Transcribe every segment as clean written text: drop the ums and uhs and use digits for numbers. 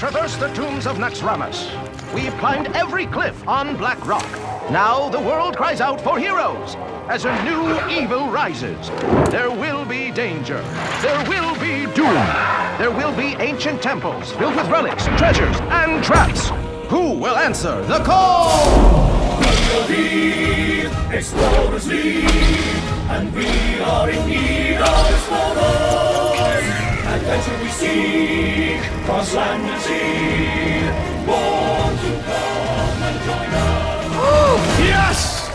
traversed the tombs of Naxxramas. We've climbed every cliff on Black Rock. Now the world cries out for heroes. As a new evil rises, there will be danger. There will be doom. There will be ancient temples filled with relics, treasures, and traps. Who will answer the call? Explorers lead, and we are in need of explorers. Adventure we seek, cross land and sea. Want to come and join us? Yes!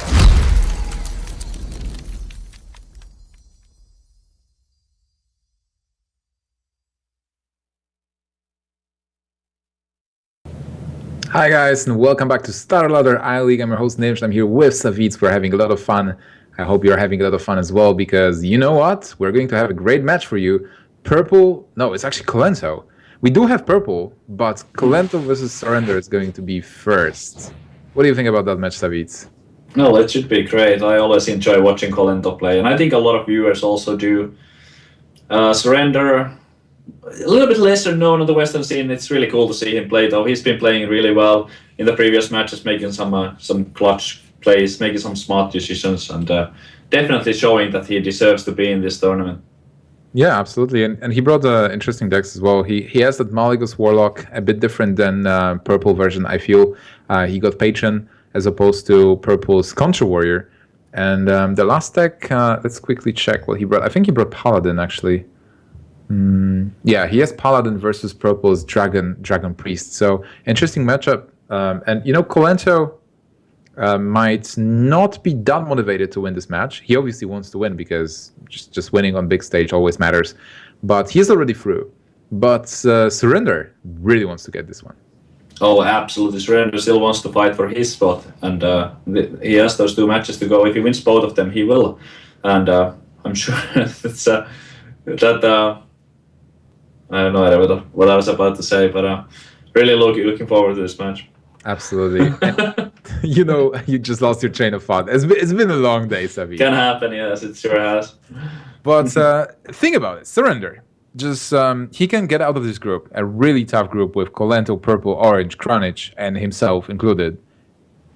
Hi guys, and welcome back to StarLadder iLeague. I'm your host Nimsh. I'm here with Savitz. We're having a lot of fun. I hope you're having a lot of fun as well, because you know what? We're going to have a great match for you. Purple, no, it's actually Kolento. We do have purple, but Kolento versus Surrender is going to be first. What do you think about that match, Savitz? No, it should be great. I always enjoy watching Kolento play, and I think a lot of viewers also do. Surrender, a little bit lesser known on the Western scene. It's really cool to see him play, though. He's been playing really well in the previous matches, making some clutch plays, making some smart decisions, and definitely showing that he deserves to be in this tournament. Yeah, absolutely. And he brought interesting decks as well. He has that Malygos Warlock, a bit different than purple version, I feel. He got Patron as opposed to purple's Contra Warrior. And the last deck, let's quickly check what he brought. I think he brought Paladin, actually. Yeah, he has Paladin versus purple's Dragon Priest. So interesting matchup. And you know, Kolento might not be that motivated to win this match. He obviously wants to win because just winning on big stage always matters. But he's already through. But Surrender really wants to get this one. Oh, absolutely. Surrender still wants to fight for his spot, and he has those two matches to go. If he wins both of them, he will. And I'm sure that I have no idea what I was about to say, but really looking forward to this match. Absolutely. And, you know, you just lost your train of thought. It's been a long day, Savi. Can happen, yes, it sure has. But think about it. Surrender. Just he can get out of this group, a really tough group with Kolento, Purple, Orange, Kranich, and himself included.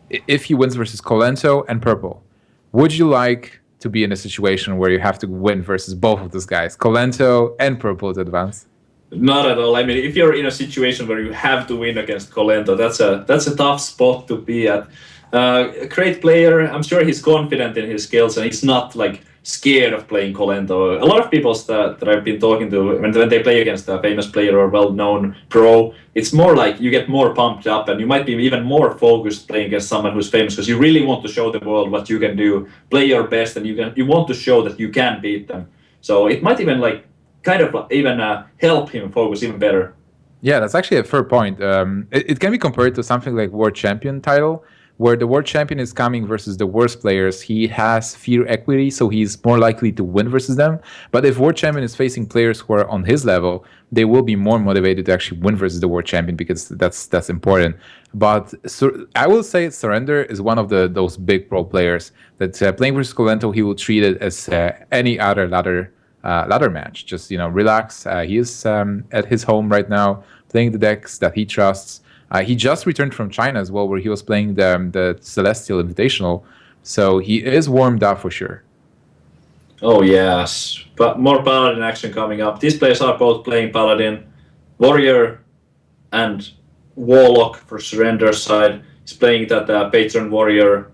If he wins versus Kolento and Purple, would you like to be in a situation where you have to win versus both of those guys, Kolento and Purple, to advance? Not at all. I mean, if you're in a situation where you have to win against Kolento, that's a tough spot to be at. A great player. I'm sure he's confident in his skills, and he's not like scared of playing Kolento. A lot of people that I've been talking to, when they play against a famous player or well-known pro, it's more like you get more pumped up, and you might be even more focused playing against someone who's famous, because you really want to show the world what you can do, play your best, and you want to show that you can beat them. So it might even help him focus even better. Yeah, that's actually a fair point. It can be compared to something like World Champion title, where the World Champion is coming versus the worst players. He has fear equity, so he's more likely to win versus them. But if World Champion is facing players who are on his level, they will be more motivated to actually win versus the World Champion, because that's important. But I will say Surrender is one of those big pro players that playing versus Kolento, he will treat it as any other ladder match. Just, you know, relax. He is at his home right now, playing the decks that he trusts. He just returned from China as well, where he was playing the Celestial Invitational. So he is warmed up for sure. Oh yes, but more Paladin action coming up. These players are both playing Paladin. Warrior and Warlock for Surrender's side. He's playing that Patron Warrior.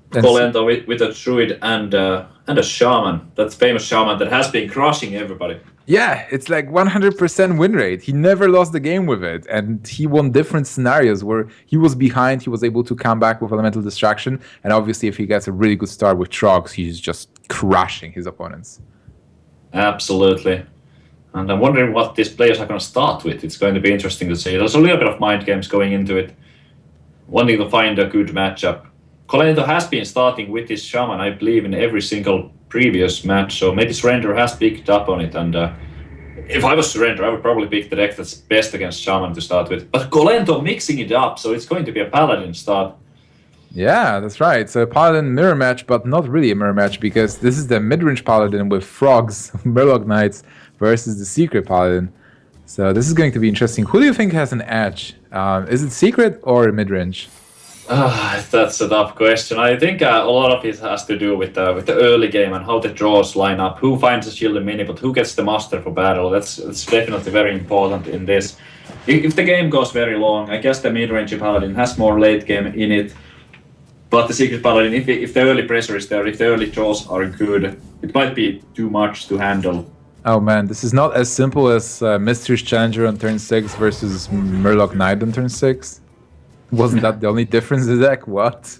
Kolento with a Druid and a Shaman. That famous Shaman that has been crushing everybody. Yeah, it's like 100% win rate. He never lost the game with it. And he won different scenarios where he was behind, he was able to come back with Elemental Distraction. And obviously, if he gets a really good start with Trogs, he's just crushing his opponents. Absolutely. And I'm wondering what these players are going to start with. It's going to be interesting to see. There's a little bit of mind games going into it, wanting to find a good matchup. Kolento has been starting with his Shaman, I believe, in every single previous match, so maybe Surrender has picked up on it, and if I was Surrender, I would probably pick the deck that's best against Shaman to start with. But Kolento mixing it up, so it's going to be a Paladin start. Yeah, that's right. It's a Paladin mirror match, but not really a mirror match, because this is the mid-range Paladin with Frogs, Murloc Knights, versus the Secret Paladin. So this is going to be interesting. Who do you think has an edge? Is it secret or mid-range? That's a tough question. I think a lot of it has to do with the early game and how the draws line up. Who finds a shield mini, but who gets the master for battle? That's definitely very important in this. If the game goes very long, I guess the mid-range paladin has more late game in it. But the secret paladin, if the early pressure is there, if the early draws are good, it might be too much to handle. Oh man, this is not as simple as Mystery's Challenger on turn 6 versus Murloc Knight on turn 6. Wasn't that the only difference in the deck? What?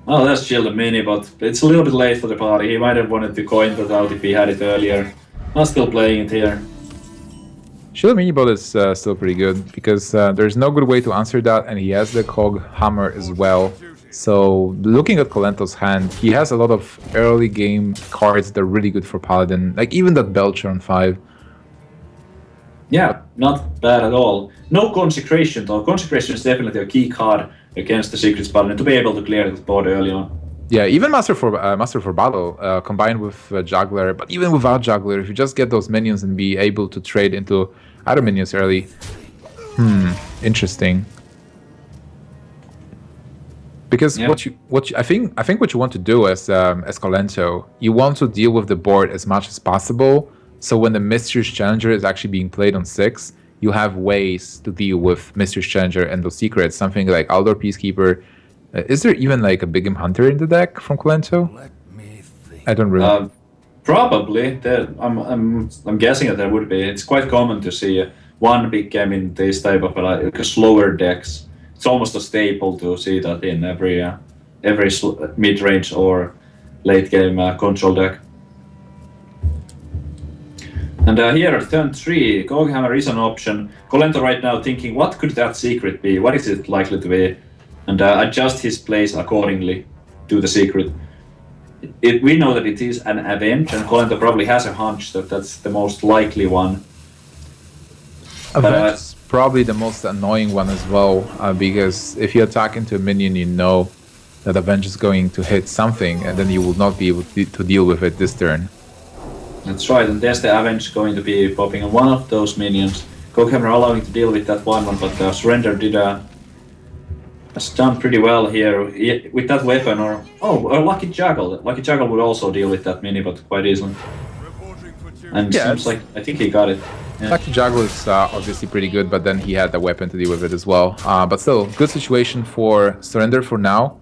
Well, that's Shield Mini, but it's a little bit late for the party. He might have wanted to coin that out if he had it earlier. I'm still playing it here. Shield Mini bot is still pretty good because there's no good way to answer that, and he has the Cog Hammer as well. So looking at Kolento's hand, he has a lot of early game cards that are really good for Paladin, like even that Belcher on 5. Yeah, not bad at all. No Consecration though. Consecration is definitely a key card against the Secret Paladin to be able to clear the board early on. Yeah, even Master for Battle combined with Juggler, but even without Juggler, if you just get those minions and be able to trade into other minions early, interesting. Because Yeah. I think what you want to do as Kolento, you want to deal with the board as much as possible. So when the Mystery's Challenger is actually being played on 6, you have ways to deal with Mystery's Challenger and those secrets. Something like Aldor Peacekeeper. Is there even like a Big Game Hunter in the deck from Kolento? I don't really. Probably. I'm guessing that there would be. It's quite common to see one big game in this type of like slower decks. It's almost a staple to see that in every mid-range or late game control deck. And here, turn 3, Goghammer is an option. Kolento right now thinking, what could that secret be? What is it likely to be? And adjust his plays accordingly to the secret. We know that it is an Avenge, and Kolento probably has a hunch that that's the most likely one. Avenge is probably the most annoying one as well, because if you attack into a minion, you know that Avenge is going to hit something, and then you will not be able to deal with it this turn. That's right, and there's the Avenge going to be popping on one of those minions. Goghammer allowing to deal with that one, but Surrender has done pretty well here with that weapon, or Lucky Juggle. Lucky Juggle would also deal with that mini, but quite easily. And Yeah, seems like I think he got it. Yeah. Lucky Juggle is obviously pretty good, but then he had the weapon to deal with it as well. But still, good situation for Surrender for now.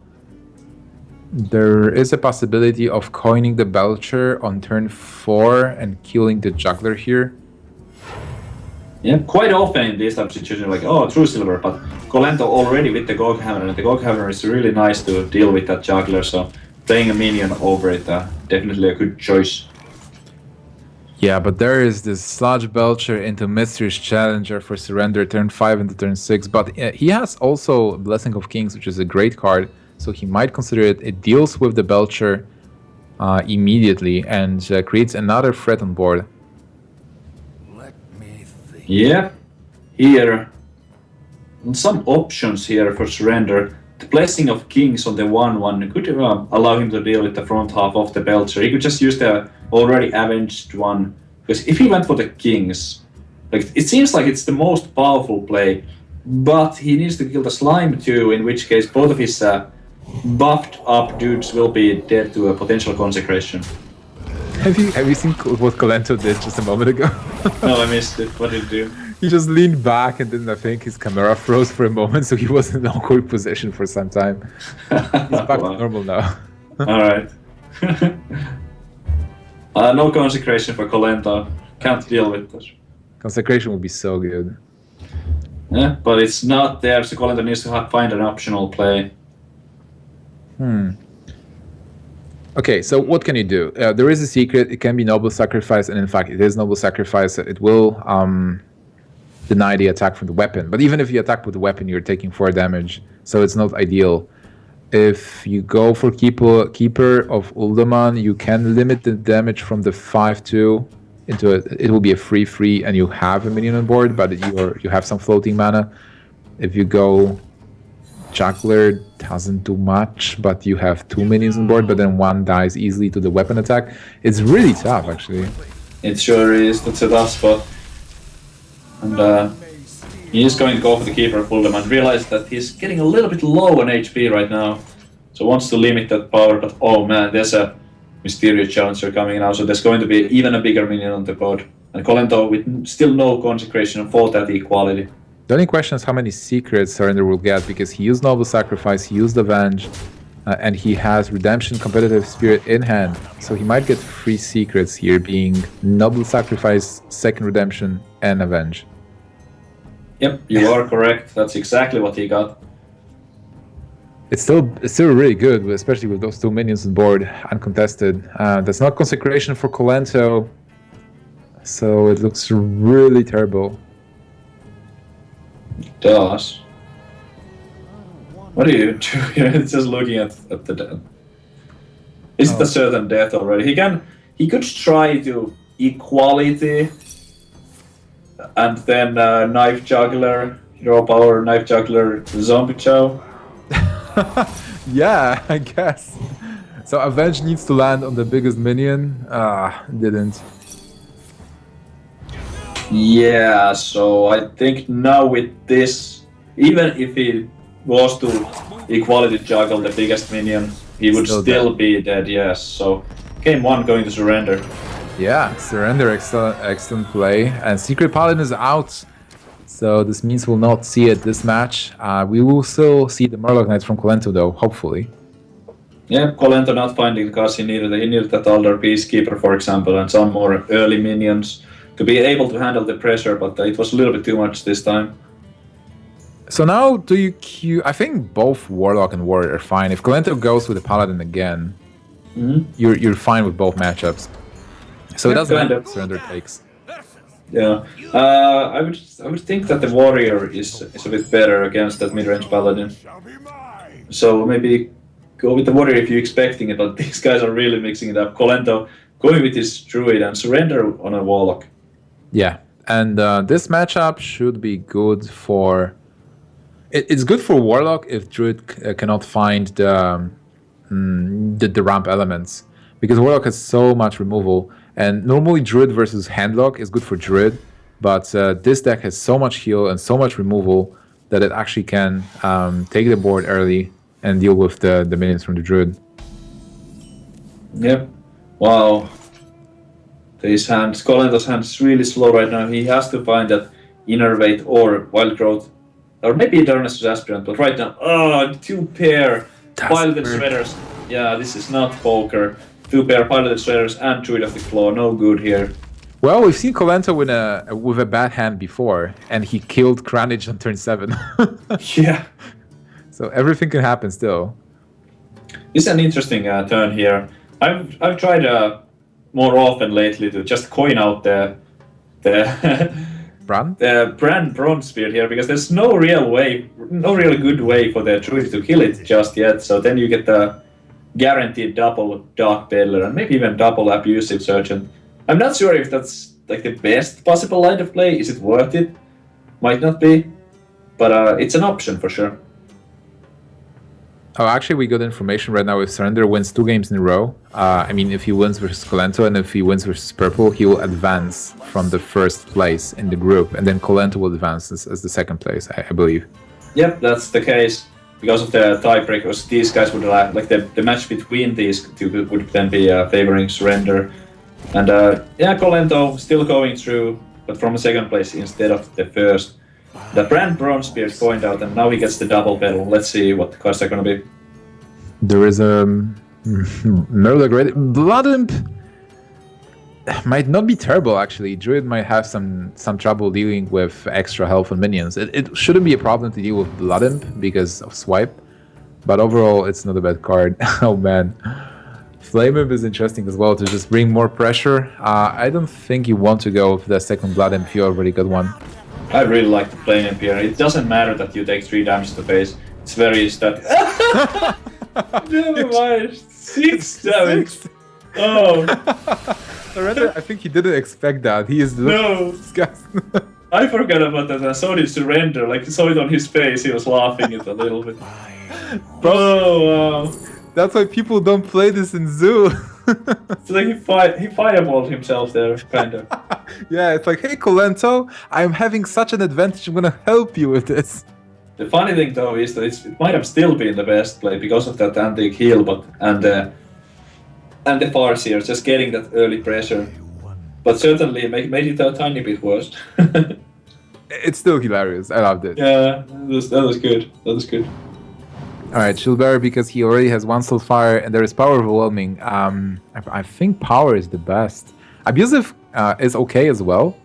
There is a possibility of coining the Belcher on turn 4 and killing the Juggler here. Yeah, quite often in these type of situations, like, True Silver, but Kolento already with the Goghammer, and the Goghammer is really nice to deal with that Juggler, so playing a minion over it, definitely a good choice. Yeah, but there is this Sludge Belcher into Mystery's Challenger for Surrender, turn 5 into turn 6, but he has also Blessing of Kings, which is a great card, so he might consider it. It deals with the Belcher immediately and creates another threat on board. Yeah, here, some options here for Surrender. The Blessing of Kings on the 1/1 could allow him to deal with the front half of the Belcher. He could just use the already avenged one, because if he went for the Kings, like it seems like it's the most powerful play, but he needs to kill the Slime too, in which case both of his buffed up dudes will be dead to a potential Consecration. Have you seen what Kolento did just a moment ago? No, I missed it. What did he do? He just leaned back and then I think his camera froze for a moment, so he was in an awkward position for some time. He's back to normal now. Alright. No Consecration for Kolento. Can't deal with this. Consecration would be so good. Yeah, but it's not there, so Kolento needs to find an optional play. Okay, so what can you do? There is a secret. It can be Noble Sacrifice, and in fact, it is Noble Sacrifice. It will deny the attack from the weapon. But even if you attack with the weapon, you're taking 4 damage, so it's not ideal. If you go for Keeper of Uldaman, you can limit the damage from the 5/2 into it will be a 3/3, and you have a minion on board, but you have some floating mana. If you go Juggler, doesn't do much, but you have 2 minions on board, but then one dies easily to the weapon attack. It's really tough, actually. It sure is. That's a tough spot. And he is going to go for the Keeper of Fulham and realize that he's getting a little bit low on HP right now. So wants to limit that power, but oh man, there's a Mysterious Challenger coming now, so there's going to be even a bigger minion on the board. And Kolento with still no Consecration and fought at equality. The only question is how many secrets Surrender will get, because he used Noble Sacrifice, he used Avenge, and he has Redemption Competitive Spirit in hand. So he might get 3 secrets here, being Noble Sacrifice, Second Redemption, and Avenge. Yep, you are correct. That's exactly what he got. It's still really good, especially with those 2 minions on board, uncontested. That's not Consecration for Kolento, so it looks really terrible. It does. What are you doing here? It's just looking at the death. Is it a certain death already? He could try to equality and then Knife Juggler, Hero Power, Knife Juggler, Zombie Chow. Yeah, I guess. So Avenge needs to land on the biggest minion. Didn't. Yeah, so I think now with this, even if he was to equality juggle the biggest minion, he would still be dead, yes. So game 1 going to Surrender. Yeah, Surrender, excellent play. And Secret Paladin is out. So this means we'll not see it this match. We will still see the Murloc Knights from Kolento though, hopefully. Yeah, Kolento not finding the cards he needed. He needed that older Peacekeeper, for example, and some more early minions to be able to handle the pressure, but it was a little bit too much this time. So now do you queue... I think both Warlock and Warrior are fine. If Kolento goes with the Paladin again, you're fine with both matchups. So it doesn't matter what Surrender takes. Yeah, I would think that the Warrior is a bit better against that mid-range Paladin. So maybe go with the Warrior if you're expecting it, but these guys are really mixing it up. Kolento going with his Druid and Surrender on a Warlock. Yeah, and this matchup should be good for... It's good for Warlock if Druid cannot find the ramp elements, because Warlock has so much removal. And normally Druid versus Handlock is good for Druid, but this deck has so much heal and so much removal that it actually can take the board early and deal with the minions from the Druid. Yep. Wow. His hands, Kolento's hand is really slow right now. He has to find that Innervate or Wild Growth, or maybe Darkness Aspirant, but right now, 2 pair Piloted Shredders. Yeah, this is not poker. 2 pair Piloted Shredders and Druid of the Claw, no good here. Well, we've seen Kolento with a bad hand before, and he killed Kranich on turn 7. Yeah. So everything can happen still. This is an interesting turn here. I've tried more often lately to just coin out the Bran? the Bronze Spear here, because there's no real good way for the Druid to kill it just yet. So then you get the guaranteed double Dark Peddler and maybe even double Abusive Sergeant. I'm not sure if that's like the best possible line of play. Is it worth it? Might not be, but it's an option for sure. Oh, actually, we got information right now. If Surrender wins 2 games in a row, I mean, if he wins versus Kolento and if he wins versus Purple, he will advance from the first place in the group, and then Kolento will advance as the second place, I believe. Yep, that's the case. Because of the tiebreakers, these guys would like the match between these 2 would then be favoring Surrender. And yeah, Kolento still going through, but from a second place instead of the first. The Brand Bronze Spear is coined out, and now he gets the double pedal. Let's see what the cards are going to be. There is a Murloc Ready. Blood Imp might not be terrible, actually. Druid might have some trouble dealing with extra health on minions. It shouldn't be a problem to deal with Blood Imp because of swipe, but overall it's not a bad card. Oh man. Flame Imp is interesting as well to just bring more pressure. I don't think you want to go with the second Blood Imp if you already got one. I really like the Flame Imp here. It doesn't matter that you take 3 damage to the face. It's very static. Never mind. 6 damage. Oh. Surrender, I think he didn't expect that. He is disgusting. I forgot about that. I saw it Surrender. Like, I saw it on his face. He was laughing it a little bit. Bro, Oh, wow. That's why people don't play this in Zoo. It's like he fireballed himself there, kind of. Yeah, it's like, hey, Kolento, I'm having such an advantage. I'm gonna help you with this. The funny thing though is that it might have still been the best play because of that antique heal, and the Farseer just getting that early pressure, but certainly made it a tiny bit worse. It's still hilarious. I loved it. Yeah, that was good. That was good. All right, Shieldbearer, because he already has one Soulfire and there is Power Overwhelming. I think Power is the best. Abusive is okay as well,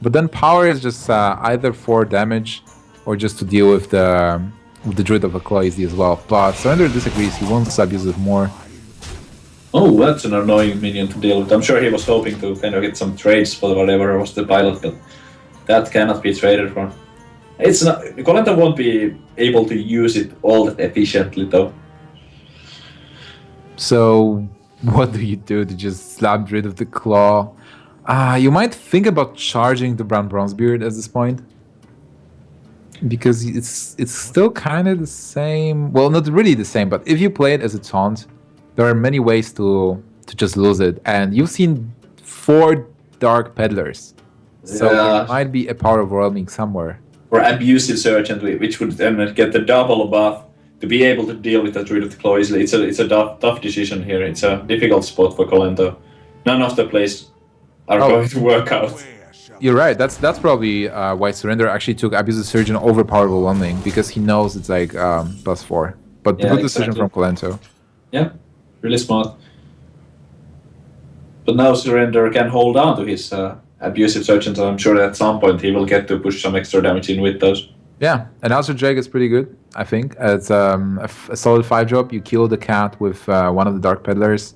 but then Power is just either for damage or just to deal with the Druid of Claw easy as well. But Surrender disagrees. He wants Abusive more. Oh, that's an annoying minion to deal with. I'm sure he was hoping to kind of get some trades for whatever was the pilot, but that cannot be traded for. It's not. Kolento won't be able to use it all that efficiently, though. So, what do you do to just slap Druid of the Claw? You might think about charging the Brown Bronzebeard at this point, because it's still kind of the same. Well, not really the same, but if you play it as a taunt, there are many ways to just lose it, and you've seen 4 Dark Peddlers, so there might be a Power Overwhelming somewhere. Or Abusive Sergeant, which would then get the double buff to be able to deal with that Druid of the Claw easily. It's a tough decision here. It's a difficult spot for Kolento. None of the plays are going to work out. You're right. That's probably why Surrender actually took Abusive Surgeon over Power Overwhelming, because he knows it's like +4. But good decision from Kolento. Yeah, really smart. But now Surrender can hold on to his Abusive Surgeon, so I'm sure at some point he will get to push some extra damage in with those. Yeah, and also Drake is pretty good, I think. It's a solid 5-drop. You kill the cat with one of the Dark Peddlers,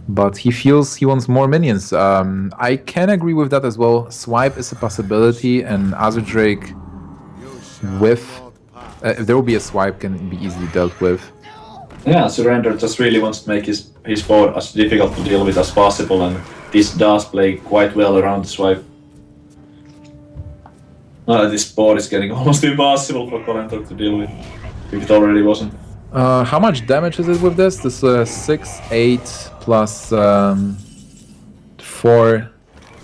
but he feels he wants more minions. I can agree with that as well. Swipe is a possibility, and Azure Drake with... if there will be a swipe, can be easily dealt with. Yeah, Surrender just really wants to make his board as difficult to deal with as possible, and this does play quite well around the swipe. This board is getting almost impossible for Kolento to deal with, if it already wasn't. How much damage is it with this? This 6, 8 plus 4,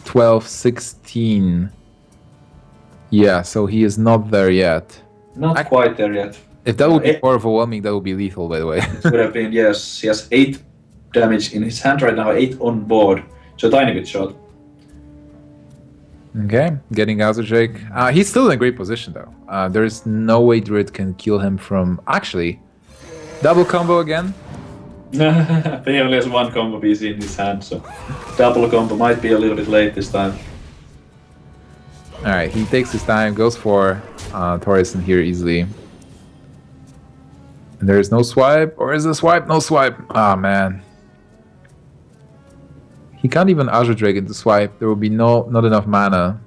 12, 16. Yeah, so he is not there yet. Not quite there yet. If that would be Power Overwhelming, that would be lethal, by the way. It would have been, yes. He has 8 damage in his hand right now, 8 on board. So a tiny bit short. Okay, getting Azure Drake. He's still in a great position, though. There is no way Druid can kill him from... Actually, double combo again. He only has 1 combo piece in his hand, so double combo might be a little bit late this time. Alright, he takes his time, goes for Torrison here easily. And there is no swipe, or is there a swipe? No swipe. Ah, man. He can't even Azure Drake into swipe. There will be not enough mana.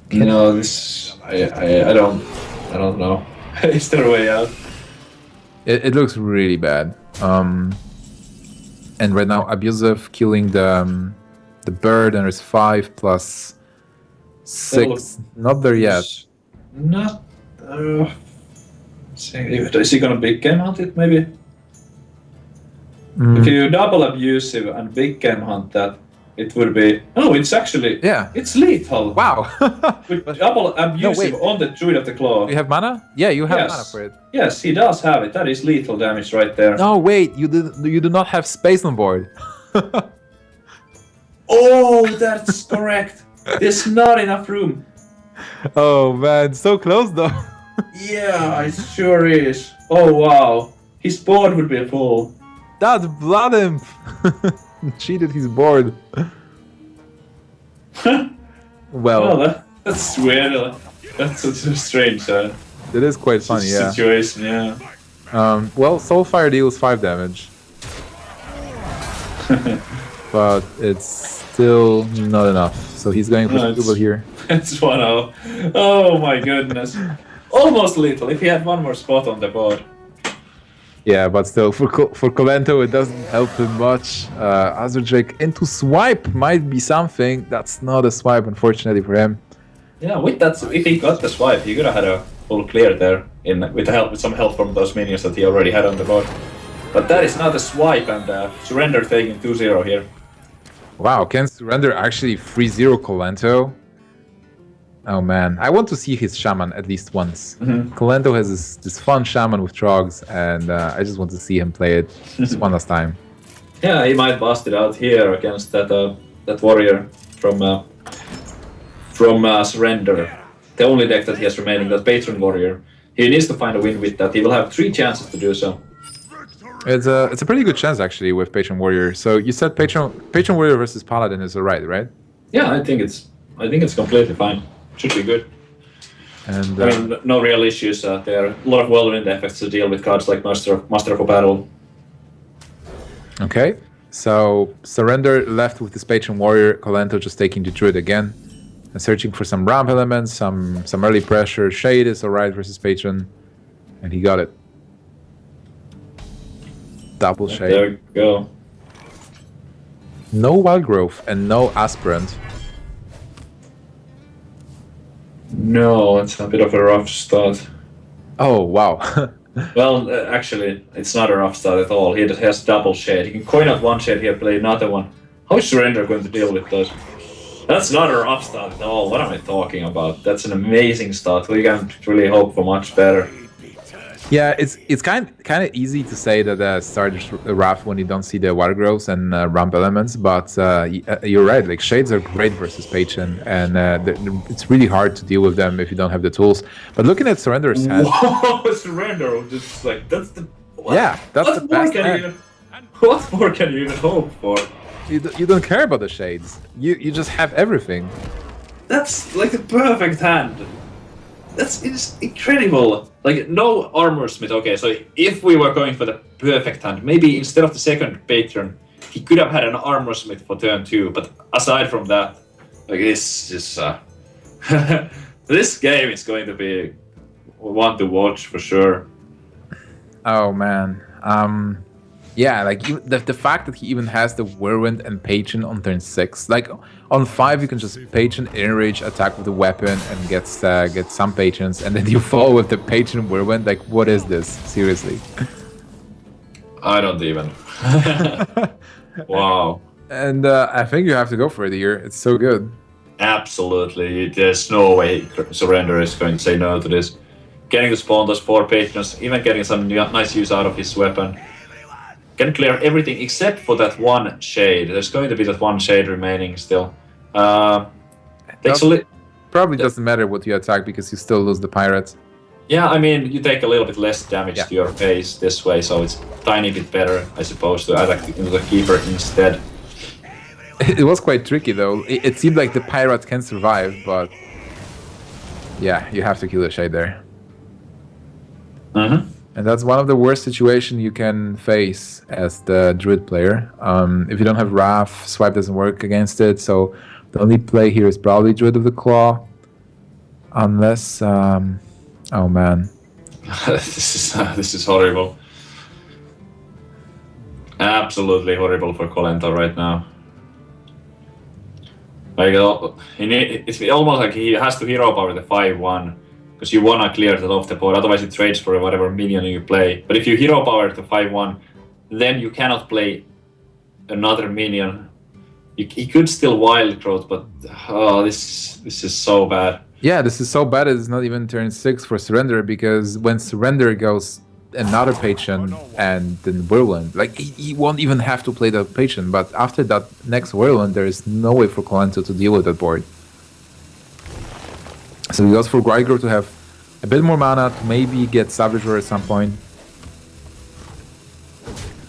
You know, this I don't know. Is there a way out? It looks really bad. And right now Abusive killing the bird, and there's 5 plus 6. Not there yet. Not. Is he gonna big game hunt it maybe? If you double Abusive and big game hunt that, it would be... Oh, it's actually... Yeah. It's lethal. Wow. With double Abusive on the Druid of the Claw. You have mana? Yeah, you have mana for it. Yes, he does have it. That is lethal damage right there. No, wait. You do not have space on board. Oh, that's correct. There's not enough room. Oh, man. So close, though. Yeah, it sure is. Oh, wow. His board would be full. That Blood Imp cheated his board. Well, that's weird. That's such a strange it is quite funny, yeah. Situation, yeah. Well, Soulfire deals 5 damage. But it's still not enough. So he's going for Double here. It's 1-0. Oh my goodness. Almost lethal if he had one more spot on the board. Yeah, but still, for Kolento, it doesn't help him much. Azure Drake into swipe might be something. That's not a swipe, unfortunately for him. Yeah, with that, if he got the swipe, he could have had a full clear there. with some help from those minions that he already had on the board. But that is not a swipe, and Surrender taking 2-0 here. Wow, can Surrender actually 3-0 Kolento? Oh man, I want to see his shaman at least once. Kolento has this fun shaman with trogs, and I just want to see him play it just one last time. Yeah, he might bust it out here against that warrior from Surrender. The only deck that he has remaining, that Patron warrior. He needs to find a win with that. He will have 3 chances to do so. It's a pretty good chance actually with Patron Warrior. So you said Patron Warrior versus Paladin is alright, right? Yeah, I think it's completely fine. Should be good. And I mean, no real issues. There are a lot of well-wind effects to deal with cards like Master of a Battle. okay, so Surrender left with this Patron Warrior. Kolento just taking the Druid again and searching for some ramp elements, some early pressure. Shade is alright versus Patron, and he got it. Double Shade. There we go. No Wild Growth and no Aspirant. No, it's a bit of a rough start. Oh wow. Well, actually, it's not a rough start at all. He just has double shade. He can coin out one shade here, play another one. How is Surrender going to deal with those? That's not a rough start at all. What am I talking about? That's an amazing start. We can't really hope for much better. Yeah, it's kind of easy to say that start is rough when you don't see the water growths and ramp elements, but you're right. Like shades are great versus Patron, and it's really hard to deal with them if you don't have the tools. But looking at Surrender's hand, Whoa, Surrender! Just like that's the that's the best hand. What more can you even hope for? You don't care about the shades. You just have everything. That's like the perfect hand. It's incredible. Like, no Armor Smith. Okay, so if we were going for the perfect hand, maybe instead of the second Patron, he could have had an Armor Smith for turn 2. But aside from that, like, this is... this game is going to be one to watch for sure. Oh, man. Yeah, like the fact that he even has the Whirlwind and Patron on turn 6. Like on 5 you can just Patron Enrage, attack with the weapon and get some Patrons, and then you follow with the Patron Whirlwind. Like, what is this? Seriously. I don't even. Wow. And I think you have to go for it here. It's so good. Absolutely. There's no way Surrender is going to say no to this. Getting to spawn those 4 Patrons, even getting some nice use out of his weapon. Can clear everything except for that one shade. There's going to be that one shade remaining still. Probably doesn't matter what you attack because you still lose the pirates. Yeah, I mean, you take a little bit less damage to your face this way, so it's a tiny bit better, I suppose, to attack into the keeper instead. It was quite tricky though. It seemed like the pirate can survive, but yeah, you have to kill the shade there. Mm-hmm. And that's one of the worst situations you can face as the Druid player. If you don't have Wrath, Swipe doesn't work against it, so the only play here is probably Druid of the Claw. Unless... oh man. This is horrible. Absolutely horrible for Kolento right now. Like, it's almost like he has to hero power the 5-1. Because you wanna clear that off the board, otherwise it trades for whatever minion you play. But if you hero power to 5-1, then you cannot play another minion. He could still wild growth, but this is so bad. Yeah, this is so bad it's not even turn 6 for Surrender, because when Surrender goes another Patron and then Whirlwind, like he won't even have to play that Patron, but after that next Whirlwind there is no way for Kolento to deal with that board. So he goes for Grigor to have a bit more mana to maybe get Savage Roar at some point.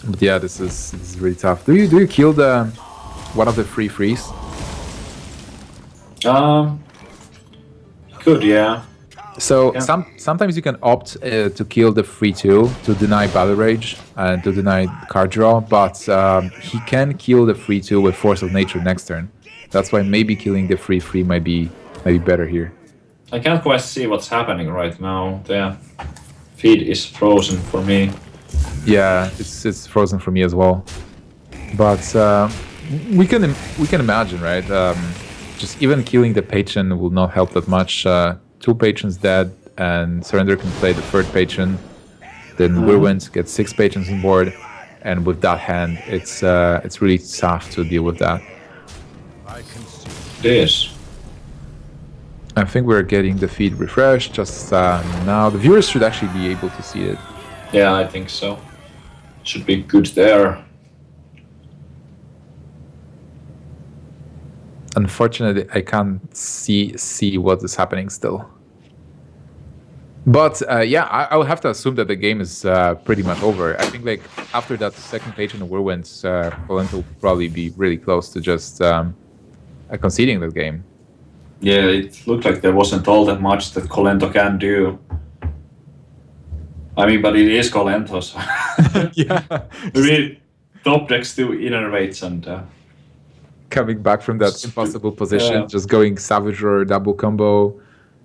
But yeah, this is really tough. Do you kill the one of the free freeze? Good, yeah. So sometimes you can opt to kill the 3-2 to deny Battle Rage and to deny card draw, but he can kill the 3-2 with Force of Nature next turn. That's why maybe killing the 3-3 might be better here. I can't quite see what's happening right now. The feed is frozen for me. Yeah, it's frozen for me as well. But we can imagine, right? Just even killing the patron will not help that much. 2 patrons dead, and Surrender can play the third patron. Then Whirlwind gets 6 patrons on board, and with that hand, it's really tough to deal with that. It is. I think we're getting the feed refreshed just now. The viewers should actually be able to see it. Yeah, I think so. Should be good there. Unfortunately, I can't see what is happening still. But yeah, I would have to assume that the game is pretty much over. I think like after that second patron of Whirlwinds, Kolento will probably be really close to just conceding the game. Yeah, it looked like there wasn't all that much that Kolento can do. I mean, but it is Kolento, so Yeah, really top decks to innervates and coming back from that impossible position, Yeah. just going Savage or double combo,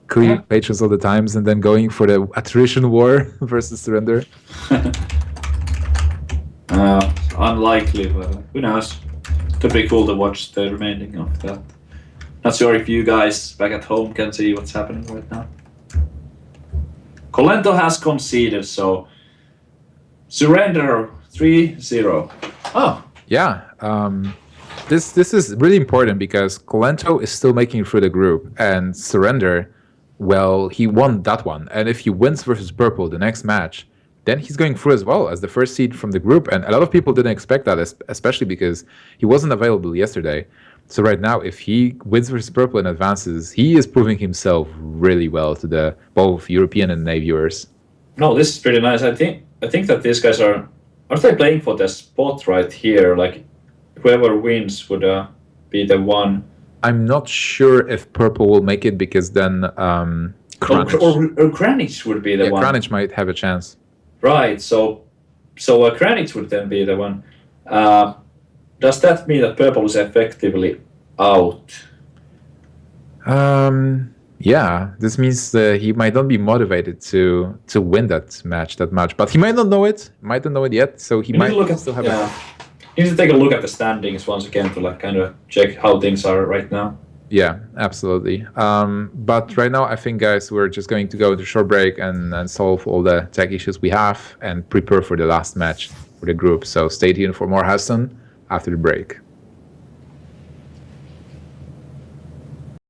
clearing patrons all the times, and then going for the attrition war versus Surrender. unlikely, but who knows? Could be cool to watch the remaining of that. Not sure if you guys back at home can see what's happening right now. Kolento has conceded, so Surrender 3-0. Oh, Yeah, this is really important because Kolento is still making it through the group, and Surrender, well, he won that one. And if he wins versus Purple the next match, then he's going through as well as the first seed from the group. And a lot of people didn't expect that, especially because he wasn't available yesterday. So right now, if he wins versus Purple and advances, he is proving himself really well to the both European and NA viewers. no, this is pretty nice. I think that these guys are they playing for the spot right here? Like whoever wins would be the one. I'm not sure if Purple will make it because then Kranich, Or Kranich would be the one. Kranich might have a chance. Right, so Kranich would then be the one. Does that mean that Purple is effectively out? Yeah, this means he might not be motivated to win that match that much, but he might not know it. Might not know it yet, so he might still have a... You need to take a look at the standings once again to like kind of check how things are right now. Yeah, absolutely. But right now, I think, guys, we're just going to go into short break and solve all the tech issues we have and prepare for the last match for the group. So stay tuned for more Hearthstone after the break.